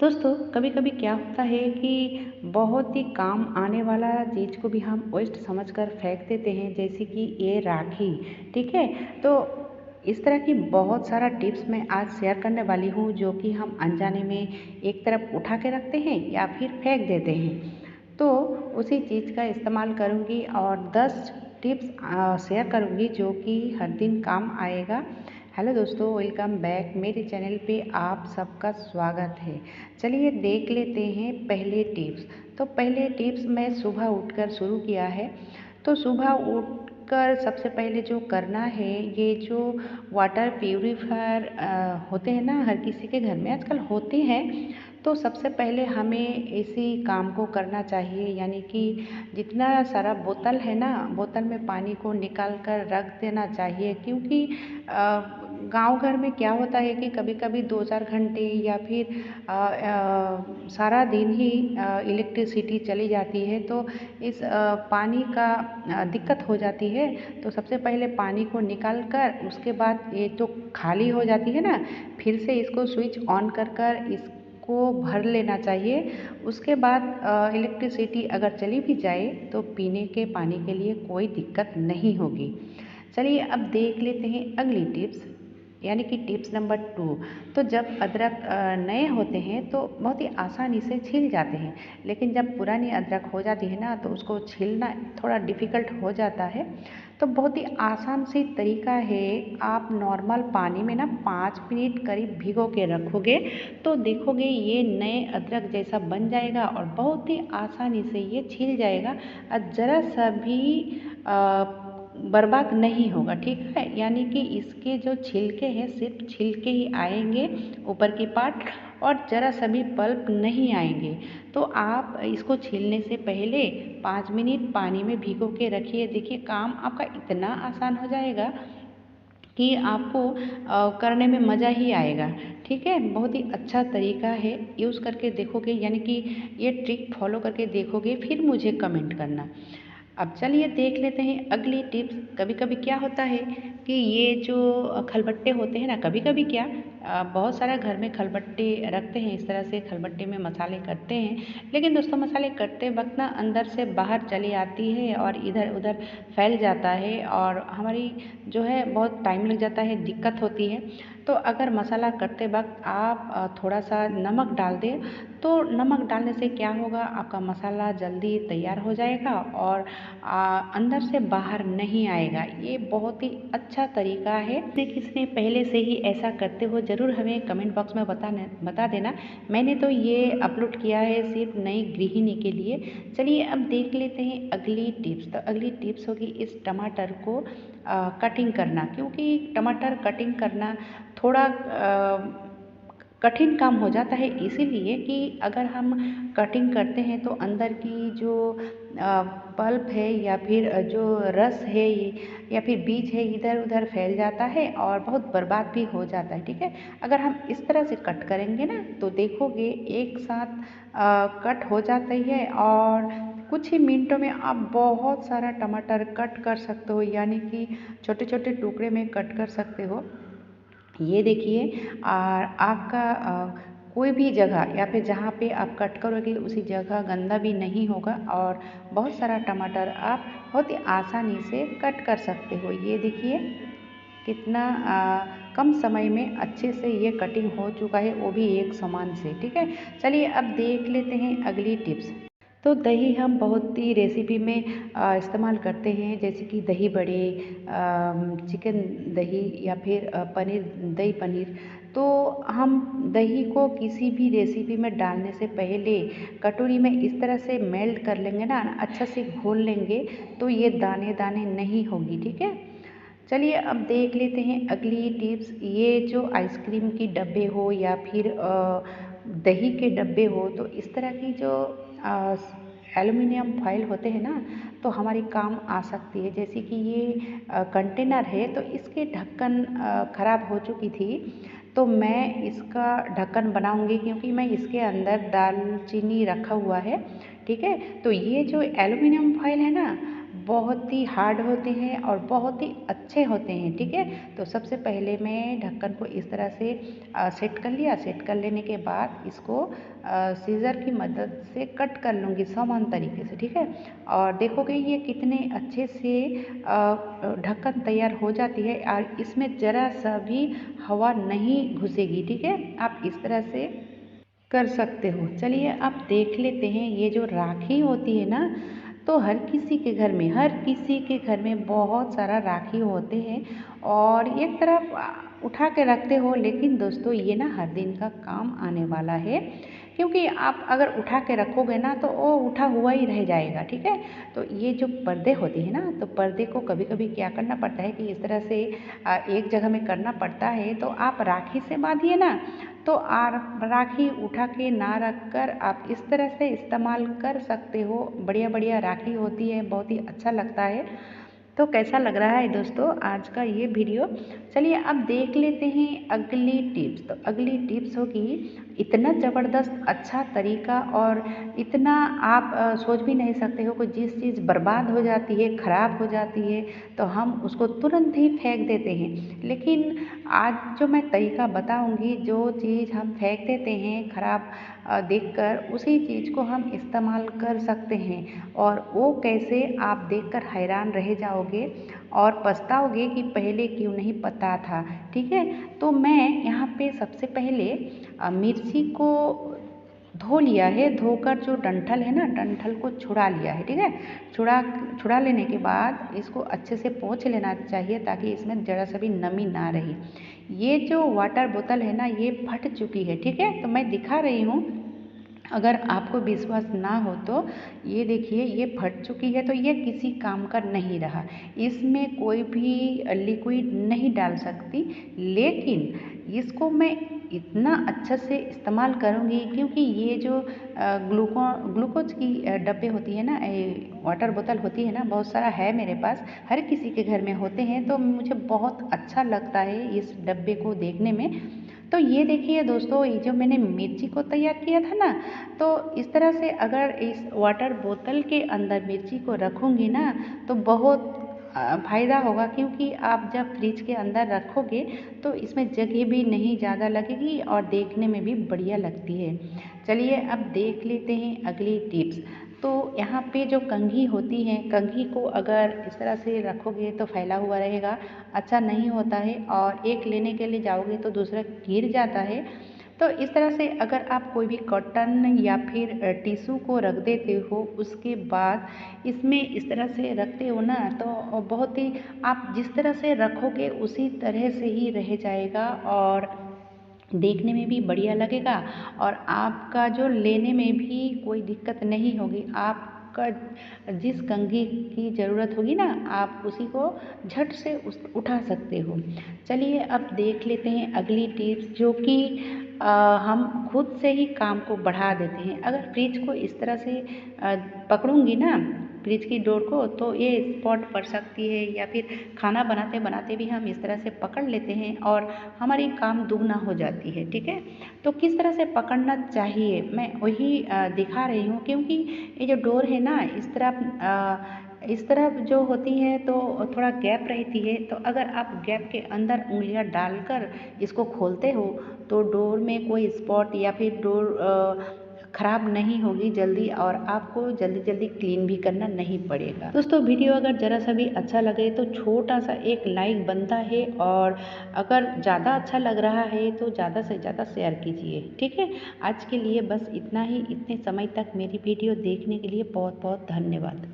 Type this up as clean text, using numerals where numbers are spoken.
दोस्तों कभी कभी क्या होता है कि बहुत ही काम आने वाला चीज़ को भी हम वेस्ट समझकर फेंक देते हैं, जैसे कि ये राखी। ठीक है। तो इस तरह की बहुत सारा टिप्स मैं आज शेयर करने वाली हूँ, जो कि हम अनजाने में एक तरफ उठा के रखते हैं या फिर फेंक देते हैं। तो उसी चीज़ का इस्तेमाल करूँगी और 10 टिप्स शेयर करूँगी जो कि हर दिन काम आएगा। हेलो दोस्तों, वेलकम बैक मेरे चैनल पे आप सबका स्वागत है। चलिए देख लेते हैं पहले टिप्स। तो पहले टिप्स मैं सुबह उठकर शुरू किया है। तो सुबह उठकर सबसे पहले जो करना है, ये जो वाटर प्यूरीफायर होते हैं ना, हर किसी के घर में आजकल होते हैं। तो सबसे पहले हमें इसी काम को करना चाहिए, यानी कि जितना सारा बोतल है ना, बोतल में पानी को निकाल कर रख देना चाहिए। क्योंकि गांव घर में क्या होता है कि कभी कभी 2-4 घंटे या फिर सारा दिन ही इलेक्ट्रिसिटी चली जाती है। तो इस पानी का दिक्कत हो जाती है। तो सबसे पहले पानी को निकाल कर उसके बाद ये तो खाली हो जाती है ना, फिर से इसको स्विच ऑन कर इसको भर लेना चाहिए। उसके बाद इलेक्ट्रिसिटी अगर चली भी जाए तो पीने के पानी के लिए कोई दिक्कत नहीं होगी। चलिए अब देख लेते हैं अगली टिप्स, यानी कि टिप्स नंबर 2। तो जब अदरक नए होते हैं तो बहुत ही आसानी से छिल जाते हैं, लेकिन जब पुरानी अदरक हो जाती है ना, तो उसको छिलना थोड़ा डिफ़िकल्ट हो जाता है। तो बहुत ही आसान सी तरीका है। आप नॉर्मल पानी में ना 5 मिनट करीब भिगो के रखोगे तो देखोगे ये नए अदरक जैसा बन जाएगा और बहुत ही आसानी से ये छिल जाएगा और ज़रा सा भी बर्बाद नहीं होगा। ठीक है, यानी कि इसके जो छिलके हैं सिर्फ छिलके ही आएंगे, ऊपर की पार्ट, और ज़रा सा भी पल्प नहीं आएंगे। तो आप इसको छीलने से पहले 5 मिनट पानी में भिगो के रखिए। देखिए काम आपका इतना आसान हो जाएगा कि आपको करने में मज़ा ही आएगा। ठीक है, बहुत ही अच्छा तरीका है। यूज़ करके देखोगे, यानी कि ये ट्रिक फॉलो करके देखोगे, फिर मुझे कमेंट करना। अब चलिए देख लेते हैं अगली टिप्स। कभी कभी क्या होता है कि ये जो खलबट्टे होते हैं ना, कभी कभी क्या बहुत सारा घर में खलबट्टे रखते हैं, इस तरह से खलबट्टे में मसाले करते हैं। लेकिन दोस्तों मसाले करते वक्त ना अंदर से बाहर चली आती है और इधर उधर फैल जाता है और हमारी जो है बहुत टाइम लग जाता है, दिक्कत होती है। तो अगर मसाला करते वक्त आप थोड़ा सा नमक डाल दें, तो नमक डालने से क्या होगा, आपका मसाला जल्दी तैयार हो जाएगा और अंदर से बाहर नहीं आएगा। ये बहुत ही अच्छा तरीका है। यदि किसी ने पहले से ही ऐसा करते हो, ज़रूर हमें कमेंट बॉक्स में बता देना। मैंने तो ये अपलोड किया है सिर्फ नई गृहिणी के लिए। चलिए अब देख लेते हैं अगली टिप्स। तो अगली टिप्स होगी इस टमाटर को कटिंग करना। क्योंकि टमाटर कटिंग करना थोड़ा कठिन काम हो जाता है, इसीलिए कि अगर हम कटिंग करते हैं तो अंदर की जो पल्प है या फिर जो रस है या फिर बीज है, इधर उधर फैल जाता है और बहुत बर्बाद भी हो जाता है। ठीक है, अगर हम इस तरह से कट करेंगे ना, तो देखोगे एक साथ कट हो जाता है और कुछ ही मिनटों में आप बहुत सारा टमाटर कट कर सकते हो, यानी कि छोटे छोटे टुकड़े में कट कर सकते हो। ये देखिए, और आपका कोई भी जगह या फिर जहाँ पे आप कट करोगे उसी जगह गंदा भी नहीं होगा और बहुत सारा टमाटर आप बहुत ही आसानी से कट कर सकते हो। ये देखिए कितना कम समय में अच्छे से ये कटिंग हो चुका है, वो भी एक समान से। ठीक है, चलिए अब देख लेते हैं अगली टिप्स। तो दही हम बहुत ही रेसिपी में इस्तेमाल करते हैं, जैसे कि दही बड़े, चिकन दही या फिर पनीर, दही पनीर। तो हम दही को किसी भी रेसिपी में डालने से पहले कटोरी में इस तरह से मेल्ट कर लेंगे ना, अच्छा से घोल लेंगे, तो ये दाने दाने नहीं होगी। ठीक है, चलिए अब देख लेते हैं अगली टिप्स। ये जो आइसक्रीम की डब्बे हो या फिर दही के डब्बे हो, तो इस तरह की जो एल्युमिनियम फॉइल होते हैं ना, तो हमारी काम आ सकती है। जैसे कि ये कंटेनर है, तो इसके ढक्कन ख़राब हो चुकी थी, तो मैं इसका ढक्कन बनाऊंगी, क्योंकि मैं इसके अंदर दालचीनी रखा हुआ है। ठीक है, तो ये जो एल्युमिनियम फॉइल है ना, बहुत ही हार्ड होते हैं और बहुत ही अच्छे होते हैं। ठीक है, तो सबसे पहले मैं ढक्कन को इस तरह से सेट कर लिया। सेट कर लेने के बाद इसको सीज़र की मदद से कट कर लूँगी समान तरीके से। ठीक है, और देखोगे ये कितने अच्छे से ढक्कन तैयार हो जाती है और इसमें ज़रा सा भी हवा नहीं घुसेगी। ठीक है, आप इस तरह से कर सकते हो। चलिए अब देख लेते हैं, ये जो राखी होती है ना, तो हर किसी के घर में बहुत सारा राखी होते हैं और एक तरफ उठा के रखते हो, लेकिन दोस्तों ये ना हर दिन का काम आने वाला है, क्योंकि आप अगर उठा के रखोगे ना तो वो उठा हुआ ही रह जाएगा। ठीक है, तो ये जो पर्दे होते हैं ना, तो पर्दे को कभी कभी क्या करना पड़ता है कि इस तरह से एक जगह में करना पड़ता है। तो आप राखी से बांधिए ना, तो राखी उठा के ना रख कर आप इस तरह से इस्तेमाल कर सकते हो। बढ़िया बढ़िया राखी होती है, बहुत ही अच्छा लगता है। तो कैसा लग रहा है दोस्तों आज का ये वीडियो? चलिए अब देख लेते हैं अगली टिप्स। तो अगली टिप्स होगी, इतना ज़बरदस्त अच्छा तरीका और इतना आप सोच भी नहीं सकते हो कि जिस चीज़ बर्बाद हो जाती है, ख़राब हो जाती है, तो हम उसको तुरंत ही फेंक देते हैं। लेकिन आज जो मैं तरीका बताऊंगी, जो चीज़ हम फेंक देते हैं ख़राब देखकर, उसी चीज़ को हम इस्तेमाल कर सकते हैं। और वो कैसे, आप देखकर हैरान रह जाओगे और पछताओगे कि पहले क्यों नहीं पता था। ठीक है, तो मैं यहाँ पे सबसे पहले मिर्ची को धो लिया है। धोकर जो डंठल है ना, डंठल को छुड़ा लिया है। ठीक है, छुड़ा छुड़ा लेने के बाद इसको अच्छे से पोंछ लेना चाहिए, ताकि इसमें ज़रा सा भी नमी ना रहे। ये जो वाटर बोतल है ना, ये फट चुकी है। ठीक है, तो मैं दिखा रही हूँ, अगर आपको विश्वास ना हो तो ये देखिए, ये फट चुकी है, तो ये किसी काम का नहीं रहा। इसमें कोई भी लिक्विड नहीं डाल सकती, लेकिन इसको मैं इतना अच्छा से इस्तेमाल करूँगी, क्योंकि ये जो ग्लूकोज की डब्बे होती है ना, वाटर बोतल होती है ना, बहुत सारा है मेरे पास, हर किसी के घर में होते हैं, तो मुझे बहुत अच्छा लगता है इस डब्बे को देखने में। तो ये देखिए दोस्तों, ये जो मैंने मिर्ची को तैयार किया था ना, तो इस तरह से अगर इस वाटर बोतल के अंदर मिर्ची को रखूँगी ना, तो बहुत फ़ायदा होगा, क्योंकि आप जब फ्रिज के अंदर रखोगे तो इसमें जगह भी नहीं ज़्यादा लगेगी और देखने में भी बढ़िया लगती है। चलिए अब देख लेते हैं अगली टिप्स। तो यहाँ पे जो कंघी होती है, कंघी को अगर इस तरह से रखोगे तो फैला हुआ रहेगा, अच्छा नहीं होता है, और एक लेने के लिए जाओगे तो दूसरा गिर जाता है। तो इस तरह से अगर आप कोई भी कॉटन या फिर टिश्यू को रख देते हो, उसके बाद इसमें इस तरह से रखते हो ना, तो बहुत ही, आप जिस तरह से रखोगे उसी तरह से ही रह जाएगा और देखने में भी बढ़िया लगेगा, और आपका जो लेने में भी कोई दिक्कत नहीं होगी। आपका जिस कंघी की ज़रूरत होगी ना, आप उसी को झट से उठा सकते हो। चलिए अब देख लेते हैं अगली टिप्स, जो कि हम खुद से ही काम को बढ़ा देते हैं। अगर फ्रिज को इस तरह से पकड़ूंगी ना, फ्रिज की डोर को, तो ये स्पॉट पड़ सकती है, या फिर खाना बनाते बनाते भी हम इस तरह से पकड़ लेते हैं और हमारी काम दुगना हो जाती है। ठीक है, तो किस तरह से पकड़ना चाहिए मैं वही दिखा रही हूँ, क्योंकि ये जो डोर है ना, इस तरफ जो होती है तो थोड़ा गैप रहती है। तो अगर आप गैप के अंदर उंगलियां डालकर इसको खोलते हो, तो डोर में कोई स्पॉट या फिर डोर खराब नहीं होगी जल्दी, और आपको जल्दी जल्दी क्लीन भी करना नहीं पड़ेगा। दोस्तों वीडियो अगर ज़रा सा भी अच्छा लगे तो छोटा सा एक लाइक बनता है, और अगर ज़्यादा अच्छा लग रहा है तो ज़्यादा से ज़्यादा शेयर कीजिए। ठीक है, आज के लिए बस इतना ही। इतने समय तक मेरी वीडियो देखने के लिए बहुत बहुत धन्यवाद।